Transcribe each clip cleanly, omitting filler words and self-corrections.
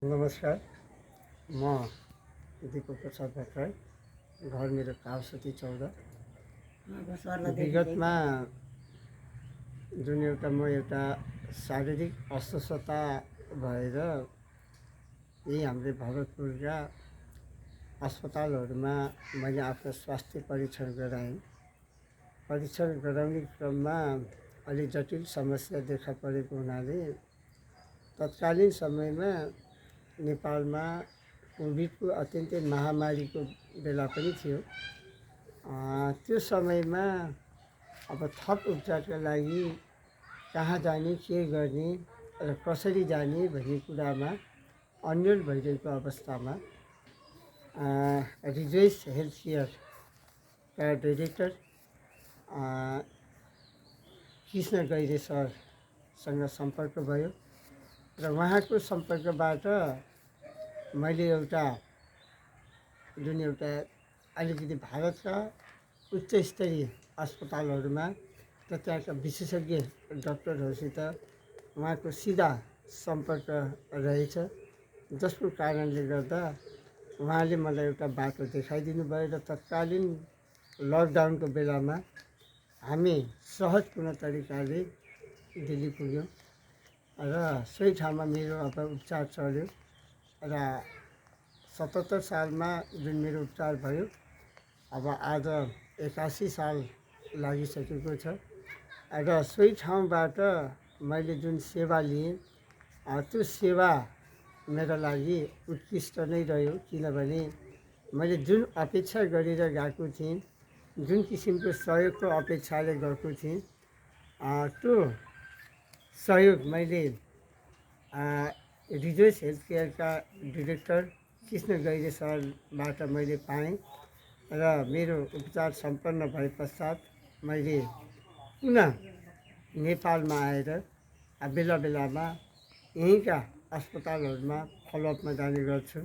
नमस्कार, म दिपक प्रसाद भट्टराई, घर मेरो कावसती 14। विगतमा जुन एउटा शारीरिक अस्वस्थता भएर यही हाम्रो भरतपुरका अस्पतालहरूमा मैले आफ्नो स्वास्थ्य परीक्षण गराएँ। परीक्षण गराउने क्रममा अलि जटिल समस्या देखा परेको हुनाले तत्कालीन समयमा नेपालमा कोभिडको अत्यन्तै महामारीको बेला पनि थियो। त्यो समयमा अब थप उपचारका लागि कहाँ जाने, के गर्ने र कसरी जाने भन्ने कुरामा अन्यल भइरहेको अवस्थामा रिजोइस हेल्थ केयरका डाइरेक्टर कृष्ण गैरे सरसँग सम्पर्क भयो र उहाँको सम्पर्कबाट मैले एउटा अलिकति भारतका उच्च स्तरीय अस्पतालहरूमा र त्यहाँका विशेषज्ञ डाक्टरहरूसित उहाँको सिधा सम्पर्क रहेछ, जसको कारणले गर्दा उहाँले मलाई एउटा बाटो देखाइदिनु भयो र तत्कालीन लकडाउनको बेलामा हामी सहजपूर्ण तरिकाले दिल्ली पुग्यौँ र सोही ठाउँमा मेरो अब उपचार चल्यो र 77 सालमा जुन मेरो उपचार भयो, अब आज 81 साल लागिसकेको छ र सोही ठाउँबाट मैले जुन सेवा लिएँ त्यो सेवा मेरो लागि उत्कृष्ट नै रह्यो। किनभने मैले जुन अपेक्षा गरेर गएको थिएँ, जुन किसिमको सहयोगको अपेक्षाले गएको थिएँ, त्यो सहयोग मैले रिजोइस हेल्थ केयरका डाइरेक्टर कृष्ण गैरे सरबाट मैले पाएँ र मेरो उपचार सम्पन्न भए पश्चात मैले पुनः नेपालमा आएर बेला बेलामा यहीँका अस्पतालहरूमा फलोअपमा जाने गर्छु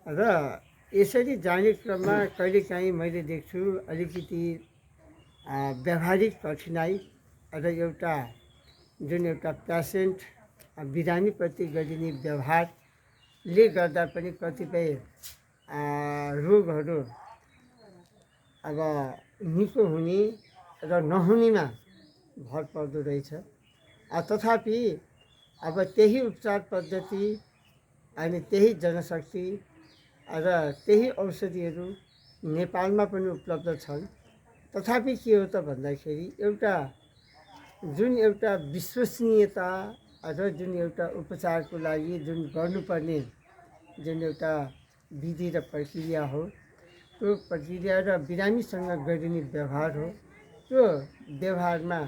र यसरी जाने क्रममा कहिलेकाहीँ मैले देख्छु अलिकति व्यावहारिक कठिनाइ र जुन एउटा पेसेन्ट बिरामीप्रति गरिने व्यवहारले गर्दा पनि कतिपय रोगहरू अब निको हुने र नहुनेमा भर पर्दो रहेछ। तथापि अब त्यही उपचार पद्धति अनि त्यही जनशक्ति र त्यही औषधिहरू नेपालमा पनि उपलब्ध छन्। तथापि के हो त भन्दाखेरि जुन एउटा विश्वसनीयता र जुन एउटा उपचारको लागि जुन गर्नुपर्ने जुन एउटा विधि र प्रक्रिया हो, त्यो प्रक्रिया र बिरामीसँग गरिने व्यवहार हो, त्यो व्यवहारमा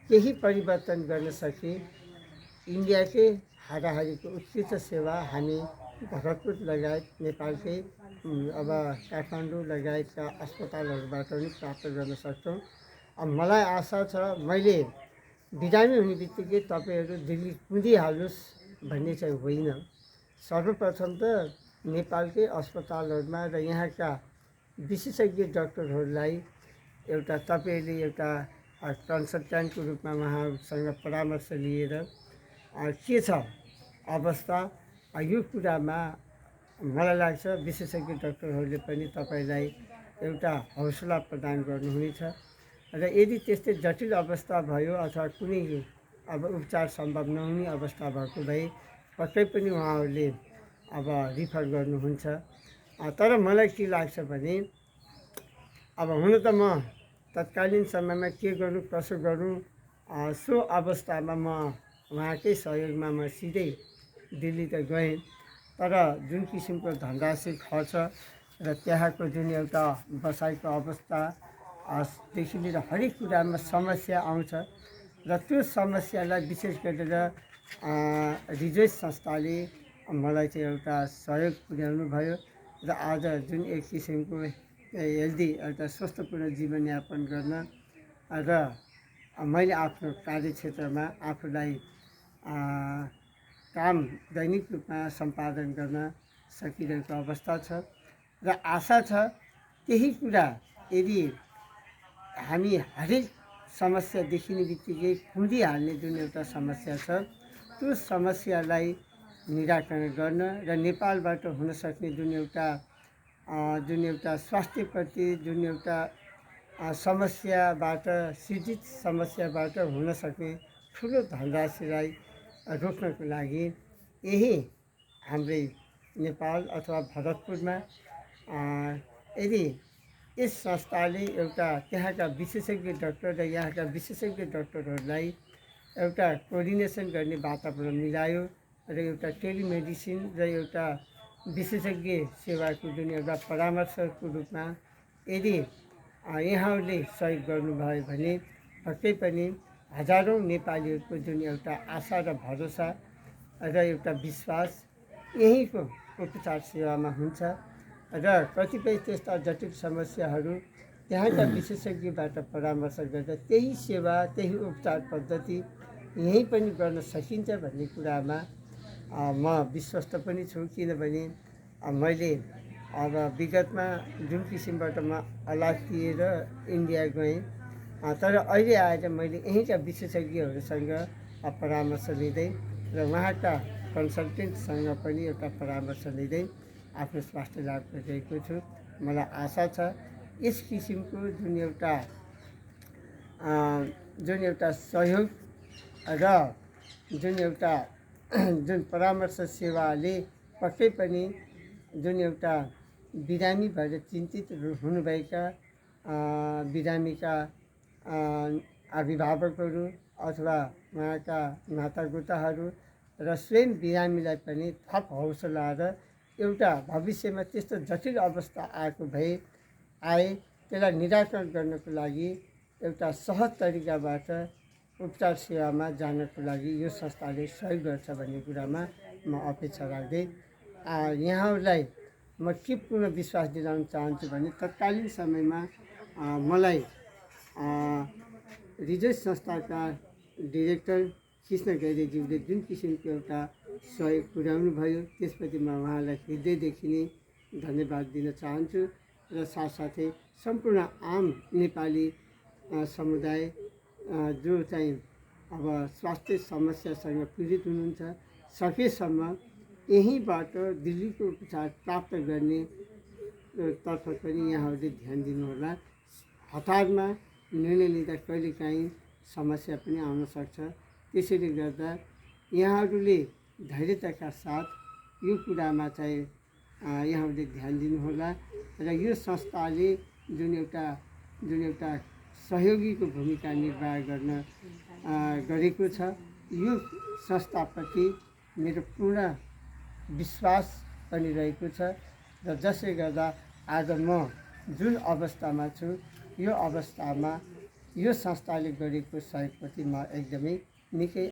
केही परिवर्तन गर्न सके इन्डियाकै हाराहारीको उत्कृष्ट सेवा हामी भरतपुर लगायत नेपालकै अब काठमाडौँ लगायतका अस्पतालहरूबाट पनि प्राप्त गर्न सक्छौँ। अब मलाई आशा छ मैले बिरामी हुने बित्तिकै तपाईँहरू दिल्ली कुदिहाल्नुहोस् भन्ने चाहिँ होइन। सर्वप्रथम त नेपालकै अस्पतालहरूमा र यहाँका विशेषज्ञ डाक्टरहरूलाई तपाईँहरूले एउटा कन्सल्ट्यान्टको रूपमा उहाँसँग परामर्श लिएर के छ अवस्था, यो कुरामा मलाई लाग्छ विशेषज्ञ डाक्टरहरूले पनि तपाईँलाई एउटा हौसला प्रदान गर्नुहुनेछ र यदि त्यस्तै जटिल अवस्था भयो अथवा कुनै अब उपचार सम्भव नहुने अवस्था भएको भए पक्कै पनि उहाँहरूले अब रिफर गर्नुहुन्छ। तर मलाई के लाग्छ भने अब हुन त म तत्कालीन समयमा के गर्नु कसो गर्नु सो अवस्थामा म उहाँकै सहयोगमा म सिधै दिल्ली त गएँ। तर जुन किसिमको धनराशि खर्च र त्यहाँको जुन एउटा बसाइको अवस्था देखि लिएर हरेक कुरामा समस्या आउँछ र त्यो समस्यालाई विशेष गरेर रिजोइस संस्थाले मलाई चाहिँ एउटा सहयोग पुर्याउनु भयो र आज जुन एक किसिमको हेल्दी एउटा स्वस्थपूर्ण जीवनयापन गर्न र मैले आफ्नो कार्यक्षेत्रमा आफूलाई काम दैनिक रूपमा सम्पादन गर्न सकिरहेको अवस्था छ र आशा छ त्यही कुरा यदि हामी हरेक समस्या देखिने बित्तिकै कुदिहाल्ने जुन एउटा समस्या छ त्यो समस्यालाई निराकरण गर्न र नेपालबाट हुन सक्ने जुन एउटा स्वास्थ्यप्रति जुन एउटा समस्याबाट सिर्जित समस्याबाट हुन सक्ने ठुलो धनराशिलाई रोक्नको लागि यही हाम्रै नेपाल अथवा भरतपुरमा यदि यस संस्थाले एउटा त्यहाँका विशेषज्ञ डाक्टर र यहाँका विशेषज्ञ डाक्टरहरूलाई एउटा कोअर्डिनेसन गर्ने वातावरण मिलायो र एउटा टेलिमेडिसिन र एउटा विशेषज्ञ सेवाको जुन एउटा परामर्शको रूपमा यदि यहाँहरूले सहयोग गर्नुभयो भने पक्कै पनि हजारौँ नेपालीहरूको जुन एउटा आशा र भरोसा र एउटा विश्वास यहीँको उपचार सेवामा हुन्छ र कतिपय त्यस्ता जटिल समस्याहरू त्यहाँका विशेषज्ञबाट परामर्श गर्दा त्यही सेवा त्यही उपचार पद्धति यहीँ पनि गर्न सकिन्छ भन्ने कुरामा म विश्वस्त पनि छु। किनभने मैले अब विगतमा जुन किसिमबाट म अलातिएर इन्डिया गएँ तर अहिले आएर मैले यहीँका विशेषज्ञहरूसँग परामर्श लिँदै र उहाँका कन्सल्टेन्टसँग पनि एउटा परामर्श लिँदै आफ्नो स्वास्थ्य लाभ गरिरहेको छु। मलाई आशा छ यस किसिमको जुन एउटा सहयोग र जुन परामर्श सेवाले पक्कै पनि जुन एउटा बिरामी भएर चिन्तित हुनुभएका बिरामीका अभिभावकहरू अथवा उहाँका नातागोताहरू र स्वयं बिरामीलाई पनि थप हौसला र एउटा भविष्यमा त्यस्तो जटिल अवस्था आए त्यसलाई निराकरण गर्नको लागि एउटा सहज तरिकाबाट उपचार सेवामा जानको लागि यो संस्थाले सहयोग गर्छ भन्ने कुरामा म अपेक्षा राख्दै यहाँहरूलाई म के पूर्ण विश्वास दिलाउन चाहन्छु भने तत्कालीन समयमा मलाई रिजर्च संस्थाका डिरेक्टर कृष्ण गैरेज्यूले जुन किसिमको एउटा सहयोग पुर्याउनु भयो त्यसपछि म उहाँलाई हृदयदेखि नै धन्यवाद दिन चाहन्छु र साथसाथै सम्पूर्ण आम नेपाली समुदाय जो चाहिँ अब स्वास्थ्य समस्यासँग पीडित हुनुहुन्छ सकेसम्म यहीँबाट दिल्लीको उपचार प्राप्त गर्ने तर्फ पनि यहाँहरूले ध्यान दिनुहोला। हतारमा निर्णय लिँदा कहिलेकाहीँ समस्या पनि आउन सक्छ। त्यसैले गर्दा यहाँहरूले धैर्यताका साथ यो कुरामा चाहिँ यहाँहरूले ध्यान दिनुहोला र यो संस्थाले जुन एउटा सहयोगीको भूमिका निर्वाह गरेको छ यो संस्थाप्रति मेरो पूर्ण विश्वास पनि रहेको छ र जसले गर्दा आज म जुन अवस्थामा छु यो अवस्थामा यो संस्थाले गरेको सहयोगप्रति म एकदमै निकै